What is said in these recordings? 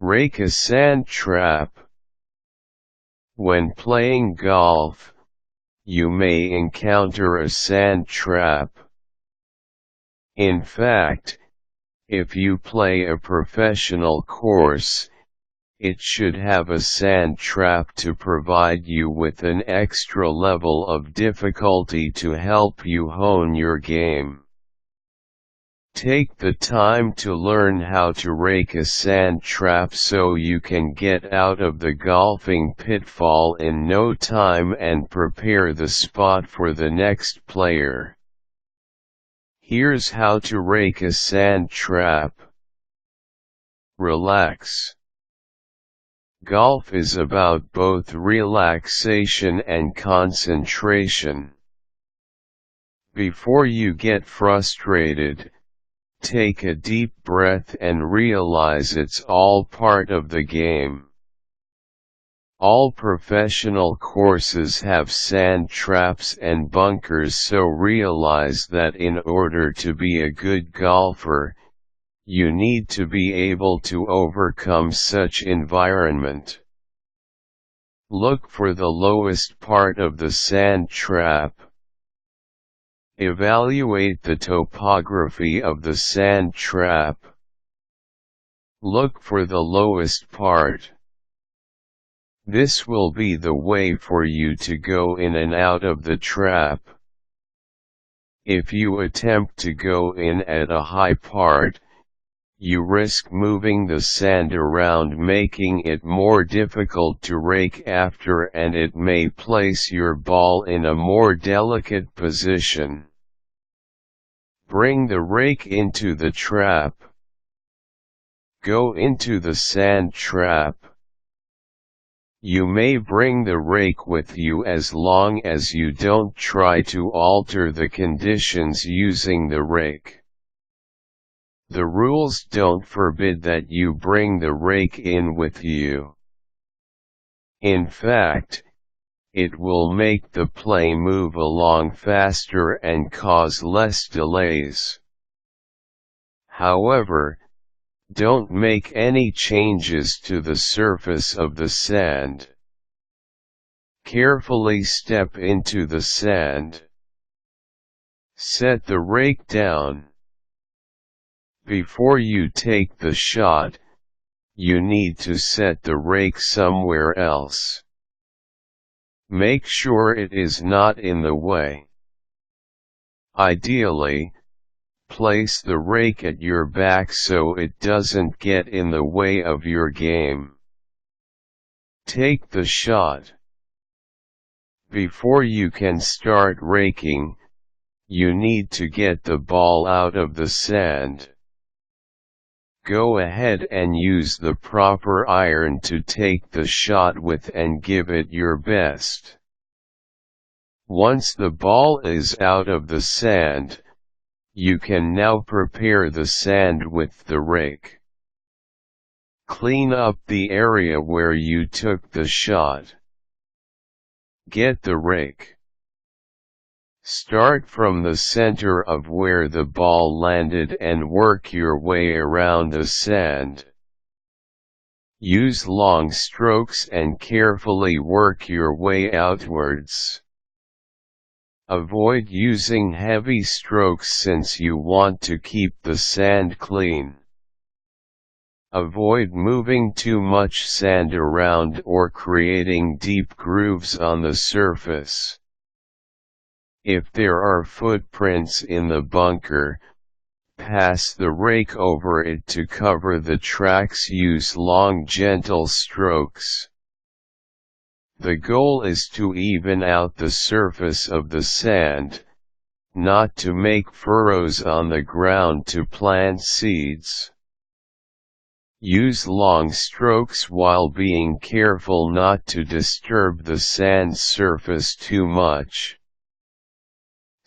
Rake a sand trap. When playing golf, you may encounter a sand trap. In fact, if you play a professional course, it should have a sand trap to provide you with an extra level of difficulty to help you hone your game. Take the time to learn how to rake a sand trap so you can get out of the golfing pitfall in no time and prepare the spot for the next player. Here's how to rake a sand trap. Relax. Golf is about both relaxation and concentration. Before you get frustrated, take a deep breath and realize it's all part of the game. All professional courses have sand traps and bunkers, so realize that in order to be a good golfer, you need to be able to overcome such environment. Look for the lowest part of the sand trap. Evaluate the topography of the sand trap. Look for the lowest part. This will be the way for you to go in and out of the trap. If you attempt to go in at a high part, you risk moving the sand around, making it more difficult to rake after, and it may place your ball in a more delicate position. Bring the rake into the trap. Go into the sand trap. You may bring the rake with you as long as you don't try to alter the conditions using the rake. The rules don't forbid that you bring the rake in with you. In fact, it will make the play move along faster and cause less delays. However, don't make any changes to the surface of the sand. Carefully step into the sand. Set the rake down. Before you take the shot, you need to set the rake somewhere else. Make sure it is not in the way. Ideally, place the rake at your back so it doesn't get in the way of your game. Take the shot. Before you can start raking, you need to get the ball out of the sand. Go ahead and use the proper iron to take the shot with and give it your best. Once the ball is out of the sand, you can now prepare the sand with the rake. Clean up the area where you took the shot. Get the rake. Start from the center of where the ball landed and work your way around the sand. Use long strokes and carefully work your way outwards. Avoid using heavy strokes since you want to keep the sand clean. Avoid moving too much sand around or creating deep grooves on the surface. If there are footprints in the bunker, pass the rake over it to cover the tracks. Use long gentle strokes. The goal is to even out the surface of the sand, not to make furrows on the ground to plant seeds. Use long strokes while being careful not to disturb the sand surface too much.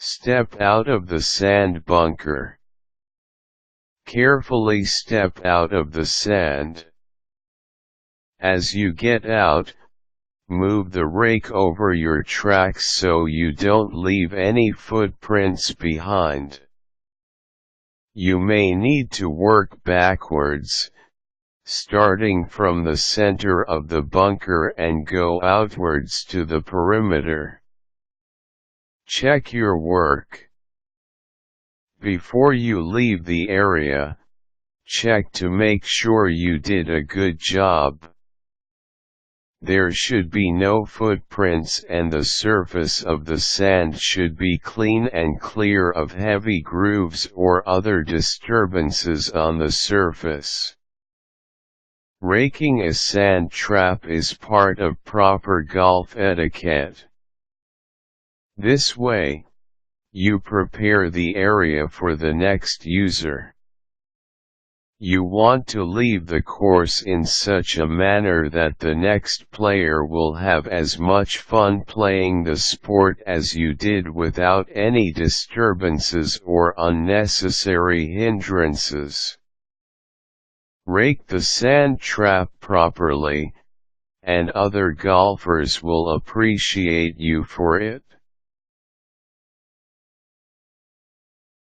Step out of the sand bunker. Carefully step out of the sand. As you get out, move the rake over your tracks so you don't leave any footprints behind. You may need to work backwards, starting from the center of the bunker and go outwards to the perimeter. Check your work. Before you leave the area, check to make sure you did a good job. There should be no footprints and the surface of the sand should be clean and clear of heavy grooves or other disturbances on the surface. Raking a sand trap is part of proper golf etiquette. This way, you prepare the area for the next user. You want to leave the course in such a manner that the next player will have as much fun playing the sport as you did without any disturbances or unnecessary hindrances. Rake the sand trap properly, and other golfers will appreciate you for it.